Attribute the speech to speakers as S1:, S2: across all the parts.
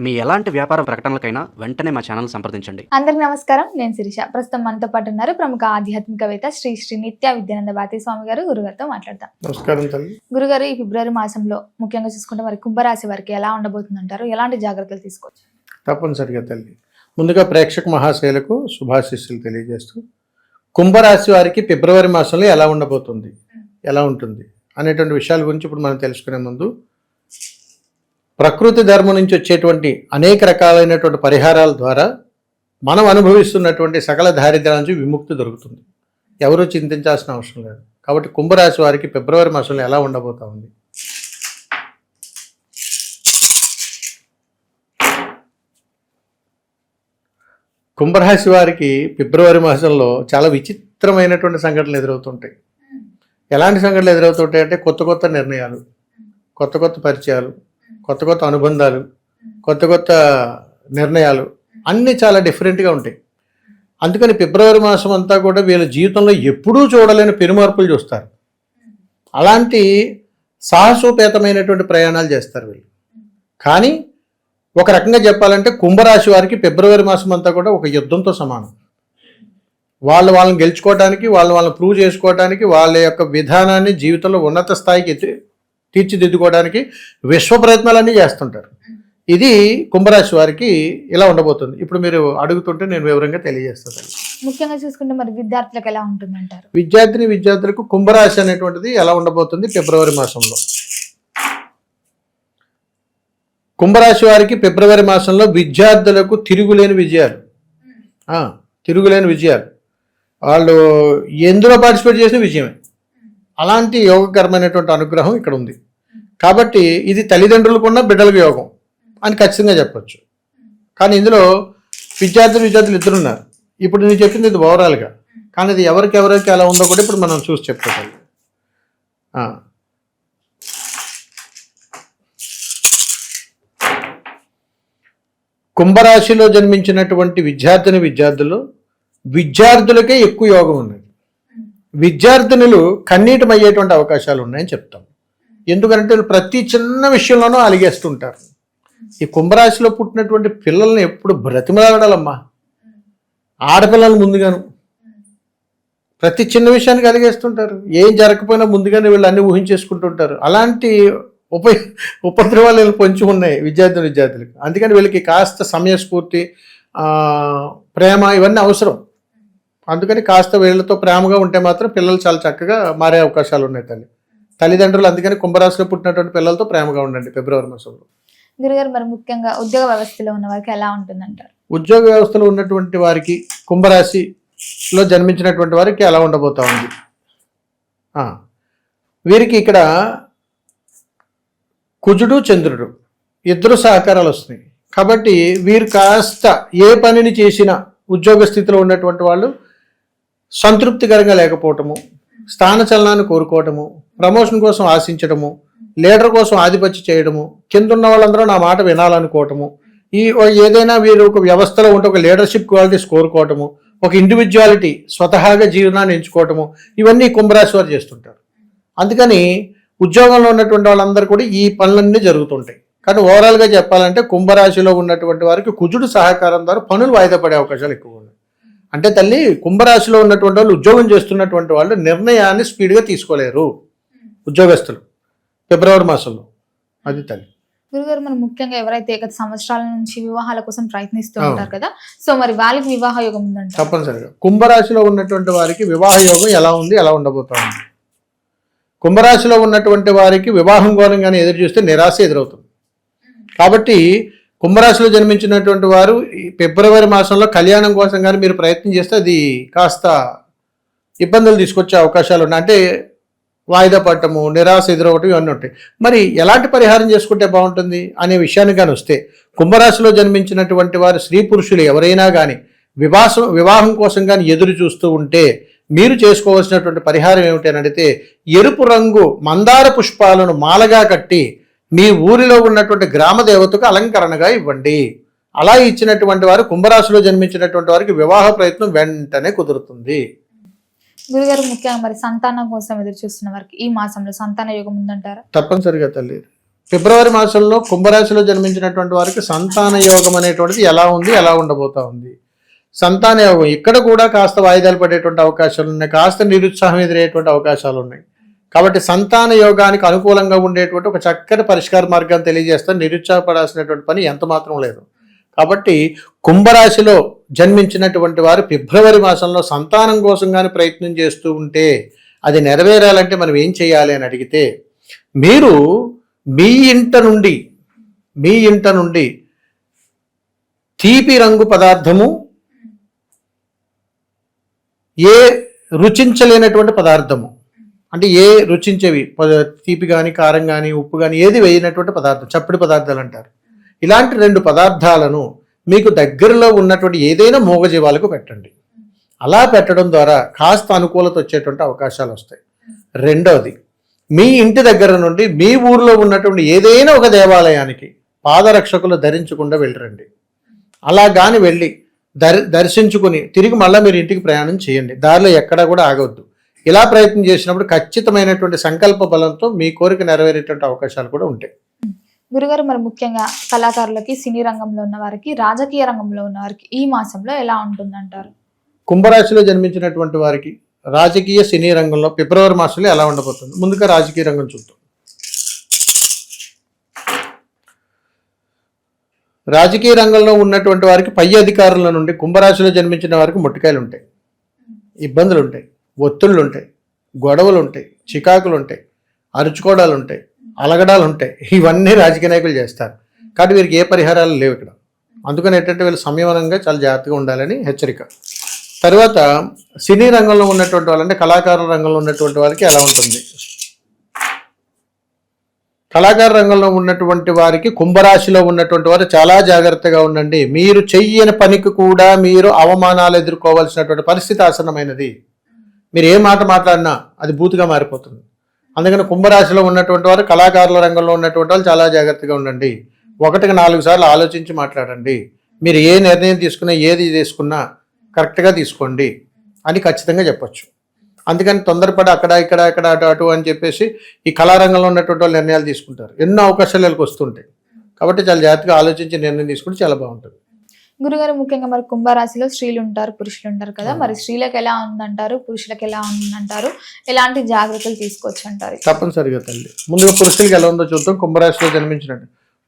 S1: మీ ఎలాంటి వ్యాపార ప్రకటనలకైనా వెంటనే మా ఛానల్ సంప్రదించండి.
S2: అందరికి నమస్కారం, నేను శిరీష. ప్రస్తుతం మనతో పాటు ఉన్నారు ప్రముఖ ఆధ్యాత్మికవేత్త శ్రీ శ్రీ నిత్య విద్యానంద భారతీ స్వామి గారు. గురుగారితో మాట్లాడతాం.
S3: నమస్కారం తల్లి.
S2: గురుగారు, ఈ ఫిబ్రవరి మాసంలో ముఖ్యంగా చూసుకుంటే మరి కుంభరాశి వారికి ఎలా ఉండబోతుంది అంటారు? ఎలాంటి జాగ్రత్తలు తీసుకోవచ్చు?
S3: తప్పనిసరిగా తల్లి, ముందుగా ప్రేక్షక మహాశైలకు శుభాశీస్సులు తెలియజేస్తూ, కుంభరాశి వారికి ఫిబ్రవరి మాసంలో ఎలా ఉండబోతుంది, ఎలా ఉంటుంది అనేటువంటి విషయాల గురించి ఇప్పుడు మనం తెలుసుకునే ముందు, ప్రకృతి ధర్మం నుంచి వచ్చేటువంటి అనేక రకాలైనటువంటి పరిహారాల ద్వారా మనం అనుభవిస్తున్నటువంటి సకల దారిద్ర్యాల నుంచి విముక్తి దొరుకుతుంది. ఎవరూ చింతించాల్సిన అవసరం లేదు. కాబట్టి కుంభరాశి వారికి ఫిబ్రవరి మాసంలో ఎలా ఉండబోతా ఉంది? కుంభరాశి వారికి ఫిబ్రవరి మాసంలో చాలా విచిత్రమైనటువంటి సంఘటనలు ఎదురవుతుంటాయి. ఎలాంటి సంఘటనలు ఎదురవుతుంటాయి అంటే, కొత్త కొత్త నిర్ణయాలు, కొత్త కొత్త పరిచయాలు, కొత్త కొత్త అనుబంధాలు, కొత్త కొత్త నిర్ణయాలు అన్నీ చాలా డిఫరెంట్గా ఉంటాయి. అందుకని ఫిబ్రవరి మాసం అంతా కూడా వీళ్ళ జీవితంలో ఎప్పుడూ చూడలేని పెనుమార్పులు చూస్తారు. అలాంటి సాహసోపేతమైనటువంటి ప్రయాణాలు చేస్తారు వీళ్ళు. కానీ ఒక రకంగా చెప్పాలంటే కుంభరాశి వారికి ఫిబ్రవరి మాసం అంతా కూడా ఒక యుద్ధంతో సమానం. వాళ్ళని గెలుచుకోవడానికి, వాళ్ళని ప్రూవ్ చేసుకోవడానికి, వాళ్ళ యొక్క విధానాన్ని జీవితంలో ఉన్నత స్థాయికి తీర్చిదిద్దుకోవడానికి విశ్వ ప్రయత్నాలన్నీ చేస్తుంటారు. ఇది కుంభరాశి వారికి ఇలా ఉండబోతుంది. ఇప్పుడు మీరు అడుగుతుంటే నేను వివరంగా తెలియజేస్తాను.
S2: ముఖ్యంగా చూసుకుంటే మరి విద్యార్థులకు ఎలా ఉంటుంది అంటారు?
S3: విద్యార్థులకు కుంభరాశి అనేటువంటిది ఎలా ఉండబోతుంది ఫిబ్రవరి మాసంలో? కుంభరాశి వారికి ఫిబ్రవరి మాసంలో విద్యార్థులకు తిరుగులేని విజయాలు. వాళ్ళు ఎందులో పార్టిసిపేట్ చేసిన విజయమే. అలాంటి యోగకరమైనటువంటి అనుగ్రహం ఇక్కడ ఉంది. కాబట్టి ఇది తల్లిదండ్రులకు ఉన్న బిడ్డలకు యోగం అని ఖచ్చితంగా చెప్పచ్చు. కానీ ఇందులో విద్యార్థులు ఇద్దరు ఉన్నారు. ఇప్పుడు నేను చెప్పింది ఇది ఓవరాల్గా, కానీ ఇది ఎవరికి ఎలా ఉందో కూడా ఇప్పుడు మనం చూసి చెప్పుకోవాలి. కుంభరాశిలో జన్మించినటువంటి విద్యార్థులకే ఎక్కువ యోగం ఉన్నది. విద్యార్థినులు కన్నీటమయ్యేటువంటి అవకాశాలు ఉన్నాయని చెప్తాం. ఎందుకంటే ప్రతి చిన్న విషయంలోనూ అలిగేస్తుంటారు. ఈ కుంభరాశిలో పుట్టినటువంటి పిల్లల్ని ఎప్పుడు బ్రతిమలాడాలమ్మా, ఆడపిల్లలు ముందుగాను ప్రతి చిన్న విషయానికి అలిగేస్తుంటారు. ఏం జరగకపోయినా ముందుగానే వీళ్ళు అన్ని ఊహించేసుకుంటుంటారు. అలాంటి ఉపద్రవాలు పొంచి ఉన్నాయి విద్యార్థులకు. అందుకని వీళ్ళకి కాస్త సమయస్ఫూర్తి, ప్రేమ ఇవన్నీ అవసరం. అందుకని కాస్త వీళ్ళతో ప్రేమగా ఉంటే మాత్రం పిల్లలు చాలా చక్కగా మారే అవకాశాలు ఉన్నాయి. తల్లిదండ్రులు అందుకని కుంభరాశిలో పుట్టినటువంటి పిల్లలతో ప్రేమగా ఉండండి ఫిబ్రవరి మాసంలో.
S2: గురుగారు, మరి ముఖ్యంగా ఉద్యోగ వ్యవస్థలో ఉన్న వారికి ఎలా ఉంటుందంటారు?
S3: ఉద్యోగ వ్యవస్థలో ఉన్నటువంటి వారికి, కుంభరాశిలో జన్మించినటువంటి వారికి ఎలా ఉండబోతా ఉంది? వీరికి ఇక్కడ కుజుడు చంద్రుడు ఇద్దరు సహకారాలు వస్తున్నాయి. కాబట్టి వీరు కాస్త ఏ పనిని చేసినా ఉద్యోగ స్థితిలో ఉన్నటువంటి వాళ్ళు సంతృప్తికరంగా లేకపోవటము, స్థానచలనాన్ని కోరుకోవటము, ప్రమోషన్ కోసం ఆశించడము, లీడర్ కోసం ఆధిపత్యం చేయడము, కింద ఉన్న వాళ్ళందరూ నా మాట వినాలనుకోవటము, ఏదైనా వీరు ఒక వ్యవస్థలో ఉంటే ఒక లీడర్షిప్ క్వాలిటీస్ కోరుకోవటము, ఒక ఇండివిజువాలిటీ స్వతహాగా జీవనాన్ని ఎంచుకోవటము, ఇవన్నీ కుంభరాశి వారు చేస్తుంటారు. అందుకని ఉద్యోగంలో ఉన్నటువంటి వాళ్ళందరూ కూడా ఈ పనులన్నీ జరుగుతుంటాయి. కానీ ఓవరాల్గా చెప్పాలంటే కుంభరాశిలో ఉన్నటువంటి వారికి కుజుడు సహకారం ద్వారా పనులు వాయిదా పడే అవకాశాలు ఎక్కువ ఉన్నాయి. అంటే తల్లి, కుంభరాశిలో ఉన్నటువంటి వాళ్ళు, ఉద్యోగం చేస్తున్నటువంటి వాళ్ళు నిర్ణయాన్ని స్పీడ్గా తీసుకోలేరు ఉద్యోగస్తులు ఫిబ్రవరి మాసంలో. అది తల్లి.
S2: గురుగారు, మనం ముఖ్యంగా ఎవరైతే గత సంవత్సరాల నుంచి వివాహాల కోసం ప్రయత్నిస్తూ ఉంటారు కదా, సో మరి వాళ్ళకి వివాహ యోగం ఉందంట?
S3: తప్పనిసరిగా కుంభరాశిలో ఉన్నటువంటి వారికి వివాహ యోగం ఎలా ఉంది, ఎలా ఉండబోతుంది? కుంభరాశిలో ఉన్నటువంటి వారికి వివాహం కోరంగానే ఎదురు చూస్తే నిరాశ ఎదురవుతుంది. కాబట్టి కుంభరాశిలో జన్మించినటువంటి వారు ఫిబ్రవరి మాసంలో కళ్యాణం కోసం కానీ మీరు ప్రయత్నం చేస్తే అది కాస్త ఇబ్బందులు తీసుకొచ్చే అవకాశాలు ఉన్నాయి. అంటే వాయిదా పడటము, నిరాశ ఎదురవటం ఇవన్నీ ఉంటాయి. మరి ఎలాంటి పరిహారం చేసుకుంటే బాగుంటుంది అనే విషయానికి కానీ వస్తే, కుంభరాశిలో జన్మించినటువంటి వారు స్త్రీ పురుషులు ఎవరైనా కానీ వివాహం కోసం కానీ ఎదురు చూస్తూ ఉంటే మీరు చేసుకోవాల్సినటువంటి పరిహారం ఏమిటి అని అడిగితే, ఎరుపు రంగు మందార పుష్పాలను మాలగా కట్టి మీ ఊరిలో ఉన్నటువంటి గ్రామ దేవతకు అలంకరణగా ఇవ్వండి. అలా ఇచ్చినటువంటి వారు కుంభరాశిలో జన్మించినటువంటి వారికి వివాహ ప్రయత్నం వెంటనే కుదురుతుంది.
S2: గురుగారు, ముఖ్యంగా మరి సంతానం కోసం ఎదురు చూస్తున్న వారికి ఈ మాసంలో సంతాన యోగం ఉందంటారా?
S3: తప్పనిసరిగా తల్లి. ఫిబ్రవరి మాసంలో కుంభరాశిలో జన్మించినటువంటి వారికి సంతాన యోగం అనేటువంటిది ఎలా ఉంది, ఎలా ఉండబోతా ఉంది. సంతాన యోగం ఇక్కడ కూడా కాస్త వాయిదాలు పడేటువంటి అవకాశాలు ఉన్నాయి, కాస్త నిరుత్సాహం ఎదురయ్యేటువంటి అవకాశాలు ఉన్నాయి. కాబట్టి సంతాన యోగానికి అనుకూలంగా ఉండేటువంటి ఒక చక్కటి పరిష్కార మార్గాన్ని తెలియజేస్తాను. నిరుత్సాహపడాల్సినటువంటి పని ఎంత మాత్రం లేదు. కాబట్టి కుంభరాశిలో జన్మించినటువంటి వారు ఫిబ్రవరి మాసంలో సంతానం కోసం కానీ ప్రయత్నం చేస్తూ ఉంటే అది నెరవేరాలంటే మనం ఏం చేయాలి అని అడిగితే, మీరు మీ ఇంట నుండి తీపి రంగు పదార్థము, ఏ రుచించలేనటువంటి పదార్థము, అంటే ఏ రుచించేవి తీపి కానీ కారం కానీ ఉప్పు కానీ ఏది వేయనటువంటి పదార్థం, చప్పటి పదార్థాలు అంటారు. ఇలాంటి 2 పదార్థాలను మీకు దగ్గరలో ఉన్నటువంటి ఏదైనా మూగజీవాలకు పెట్టండి. అలా పెట్టడం ద్వారా కాస్త అనుకూలత వచ్చేటువంటి అవకాశాలు వస్తాయి. రెండవది, మీ ఇంటి దగ్గర నుండి మీ ఊర్లో ఉన్నటువంటి ఏదైనా ఒక దేవాలయానికి పాదరక్షకులు ధరించకుండా వెళ్ళరండి. అలా కానీ వెళ్ళి దర్శించుకుని తిరిగి మళ్ళీ మీరు ఇంటికి ప్రయాణం చేయండి. దారిలో ఎక్కడా కూడా ఆగవద్దు. ఇలా ప్రయత్నం చేసినప్పుడు ఖచ్చితమైనటువంటి సంకల్ప బలంతో మీ కోరిక నెరవేరేటువంటి అవకాశాలు కూడా ఉంటాయి.
S2: గురుగారు, మరి ముఖ్యంగా కళాకారులకి, సినీ రంగంలో ఉన్న వారికి, రాజకీయ రంగంలో ఉన్న వారికి ఈ మాసంలో ఎలా ఉంటుందంటారు?
S3: కుంభరాశిలో జన్మించినటువంటి వారికి రాజకీయ, సినీ రంగంలో ఫిబ్రవరి మాసంలో ఎలా ఉండబోతుంది? ముందుగా రాజకీయ రంగం చూద్దాం. రాజకీయ రంగంలో ఉన్నటువంటి వారికి పై అధికారుల నుండి కుంభరాశిలో జన్మించిన వారికి ముట్టికాయలు ఉంటాయి, ఇబ్బందులు ఉంటాయి, ఒత్తిళ్ళు ఉంటాయి, గొడవలు ఉంటాయి, చికాకులు ఉంటాయి, అరుచుకోవడాలు ఉంటాయి, అలగడాలు ఉంటాయి. ఇవన్నీ రాజకీయ నాయకులు చేస్తారు. కాబట్టి వీరికి ఏ పరిహారాలు లేవు ఇక్కడ. అందుకని ఏంటంటే వీళ్ళు సంయమనంగా చాలా జాగ్రత్తగా ఉండాలని హెచ్చరిక. తర్వాత సినీ రంగంలో ఉన్నటువంటి వాళ్ళు, అంటే కళాకారుల రంగంలో ఉన్నటువంటి వాళ్ళకి ఎలా ఉంటుంది? కళాకార రంగంలో ఉన్నటువంటి వారికి కుంభరాశిలో ఉన్నటువంటి వారు చాలా జాగ్రత్తగా ఉండండి. మీరు చెయ్యని పనికి కూడా మీరు అవమానాలు ఎదుర్కోవాల్సినటువంటి పరిస్థితి ఆసన్నమైనది. మీరు ఏ మాట మాట్లాడినా అది బూతుగా మారిపోతుంది. అందుకని కుంభరాశిలో ఉన్నటువంటి వారు, కళాకారుల రంగంలో ఉన్నటువంటి వాళ్ళు చాలా జాగ్రత్తగా ఉండండి. 1కి 4 సార్లు ఆలోచించి మాట్లాడండి. మీరు ఏ నిర్ణయం తీసుకున్నా, ఏది తీసుకున్నా కరెక్ట్గా తీసుకోండి అని ఖచ్చితంగా చెప్పొచ్చు. అందుకని తొందరపడి అక్కడ ఇక్కడ అటు అని చెప్పేసి ఈ కళారంగంలో ఉన్నటువంటి వాళ్ళు నిర్ణయాలు తీసుకుంటారు. ఎన్నో అవకాశాలు వాళ్ళకి వస్తుంటాయి. కాబట్టి చాలా జాగ్రత్తగా ఆలోచించి నిర్ణయం తీసుకుంటే చాలా బాగుంటుంది.
S2: గురుగారు, ముఖ్యంగా మరి కుంభరాశిలో స్త్రీలు ఉంటారు, పురుషులు ఉంటారు కదా, మరి స్త్రీలకు ఎలా ఉందంటారు, పురుషులకు ఎలా ఉందంటారు, ఎలాంటి జాగ్రత్తలు తీసుకోవచ్చు అంటారు?
S3: తప్పనిసరిగా తల్లి, ముందుగా పురుషులకి ఎలా ఉందో చూద్దాం.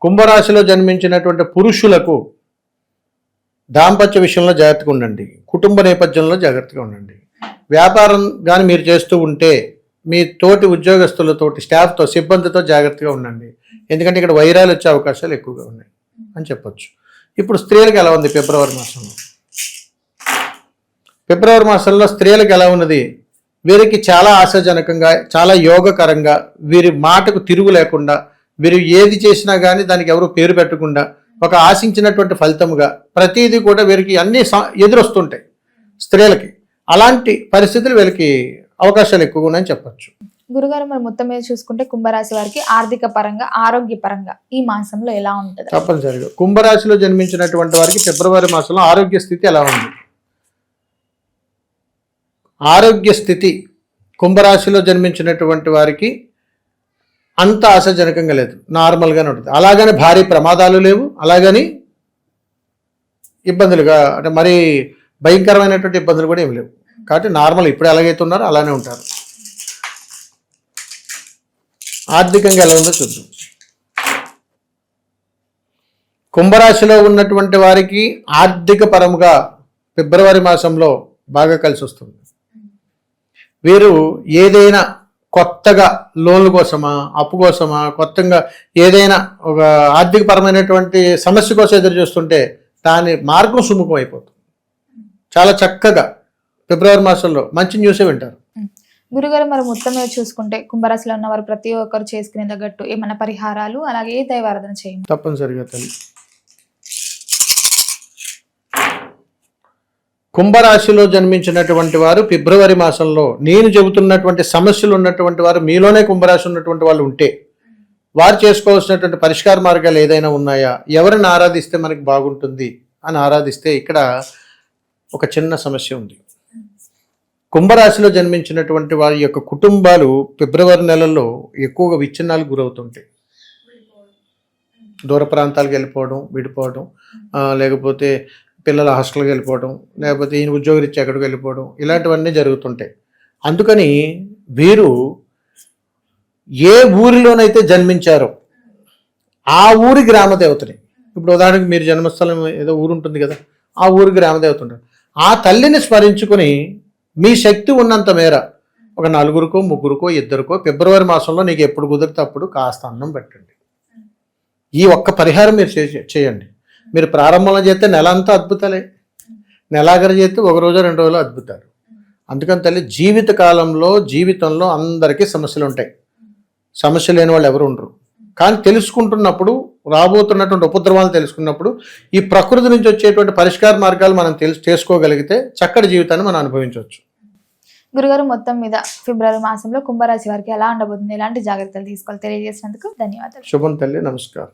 S3: కుంభరాశిలో జన్మించినటువంటి పురుషులకు దాంపత్య విషయంలో జాగ్రత్తగా ఉండండి. కుటుంబ నేపథ్యంలో జాగ్రత్తగా ఉండండి. వ్యాపారం కానీ మీరు చేస్తూ ఉంటే మీ తోటి ఉద్యోగస్తులతోటి, స్టాఫ్తో, సిబ్బందితో జాగ్రత్తగా ఉండండి. ఎందుకంటే ఇక్కడ వైరాలు వచ్చే అవకాశాలు ఎక్కువగా ఉన్నాయి అని చెప్పొచ్చు. ఇప్పుడు స్త్రీలకు ఎలా ఉంది ఫిబ్రవరి మాసంలో? ఫిబ్రవరి మాసంలో స్త్రీలకు ఎలా ఉన్నది? వీరికి చాలా ఆశాజనకంగా, చాలా యోగకరంగా, వీరి మాటకు తిరుగు లేకుండా, వీరు ఏది చేసినా కానీ దానికి ఎవరు పేరు పెట్టకుండా ఒక ఆశించినటువంటి ఫలితముగా ప్రతిదీ కూడా వీరికి అన్నీ ఎదురొస్తుంటాయి స్త్రీలకి. అలాంటి పరిస్థితులు వీళ్ళకి అవకాశాలు ఎక్కువగా ఉన్నాయని చెప్పచ్చు.
S2: గురుగారు, మరి మొత్తం మీద చూసుకుంటే కుంభరాశి వారికి ఆర్థిక పరంగా, ఆరోగ్య పరంగా ఈ మాసంలో ఎలా ఉంటుంది?
S3: తప్పనిసరిగా కుంభరాశిలో జన్మించినటువంటి వారికి ఫిబ్రవరి మాసంలో ఆరోగ్య స్థితి ఎలా ఉంది? ఆరోగ్య స్థితి కుంభరాశిలో జన్మించినటువంటి వారికి అంత ఆశాజనకంగా లేదు, నార్మల్గానే ఉంటుంది. అలాగని భారీ ప్రమాదాలు లేవు, అలాగని ఇబ్బందులుగా అంటే మరీ భయంకరమైనటువంటి ఇబ్బందులు కూడా ఏమి లేవు. కాబట్టి నార్మల్ ఇప్పుడు ఎలాగైతే ఉన్నారో అలానే ఉంటారు. ఆర్థికంగా ఎలా ఉందో చూద్దాం. కుంభరాశిలో ఉన్నటువంటి వారికి ఆర్థిక పరముగా ఫిబ్రవరి మాసంలో బాగా కలిసి వస్తుంది. వీరు ఏదైనా కొత్తగా లోన్ల కోసమా, అప్పు కోసమా, కొత్తగా ఏదైనా ఒక ఆర్థిక పరమైనటువంటి సమస్య కోసం ఎదురు చూస్తుంటే దాని మార్గం సుముఖం అయిపోతుంది. చాలా చక్కగా ఫిబ్రవరి మాసంలో మంచి న్యూసే వింటారు.
S2: గురుగారు, మరి మొత్తం మీద చూసుకుంటే కుంభరాశిలో ఉన్న వారు ప్రతి ఒక్కరు చేసుకునే తగ్గట్టు ఏమైనా పరిహారాలు, అలాగే దైవారాధన చేయండి.
S3: తప్పనిసరిగా తల్లి. కుంభరాశిలో జన్మించినటువంటి వారు ఫిబ్రవరి మాసంలో నేను చెబుతున్నటువంటి సమస్యలు ఉన్నటువంటి వారు, మీలోనే కుంభరాశి ఉన్నటువంటి వాళ్ళు ఉంటే వారు చేసుకోవాల్సినటువంటి పరిష్కార మార్గాలు ఏదైనా ఉన్నాయా, ఎవరిని ఆరాధిస్తే మనకి బాగుంటుంది అని ఆరాధిస్తే ఇక్కడ ఒక చిన్న సమస్య ఉంది. కుంభరాశిలో జన్మించినటువంటి వారి యొక్క కుటుంబాలు ఫిబ్రవరి నెలలో ఎక్కువగా విచ్ఛిన్నాలకు గురవుతుంటాయి. దూర ప్రాంతాలకు వెళ్ళిపోవడం, విడిపోవడం, లేకపోతే పిల్లల హాస్టల్కి వెళ్ళిపోవడం, లేకపోతే ఈయన ఉద్యోగరీత్యా ఎక్కడికి వెళ్ళిపోవడం, ఇలాంటివన్నీ జరుగుతుంటాయి. అందుకని వీరు ఏ ఊరిలోనైతే జన్మించారో ఆ ఊరి గ్రామదేవతని, ఇప్పుడు ఉదాహరణకి మీరు జన్మస్థలం ఏదో ఊరు ఉంటుంది కదా, ఆ ఊరి గ్రామదేవత ఉంటారు. ఆ తల్లిని స్మరించుకుని మీ శక్తి ఉన్నంత మేర ఒక 4కో 3కో 2కో ఫిబ్రవరి మాసంలో నీకు ఎప్పుడు కుదిరితే అప్పుడు కాస్త అన్నం పెట్టండి. ఈ ఒక్క పరిహారం మీరు చేయండి. మీరు ప్రారంభంలో చేస్తే నెల అంతా అద్భుతాలే, నెలాఖరు చేస్తే 1 రోజు 2 రోజులు అద్భుతాలు. అందుకని తల్లి జీవితంలో అందరికీ సమస్యలు ఉంటాయి. సమస్య లేని వాళ్ళు ఎవరు ఉండరు. కానీ తెలుసుకుంటున్నప్పుడు, రాబోతున్నటువంటి ఉపద్రవాలు తెలుసుకున్నప్పుడు ఈ ప్రకృతి నుంచి వచ్చేటువంటి పరిష్కార మార్గాలు మనం చేసుకోగలిగితే చక్కటి జీవితాన్ని మనం అనుభవించవచ్చు.
S2: గురుగారు, మొత్తం మీద ఫిబ్రవరి మాసంలో కుంభరాశి వారికి ఎలా ఉండబోతుంది, ఎలాంటి జాగ్రత్తలు తీసుకోవాలి తెలియజేసినందుకు ధన్యవాదాలు.
S3: శుభం తల్లి, నమస్కారం.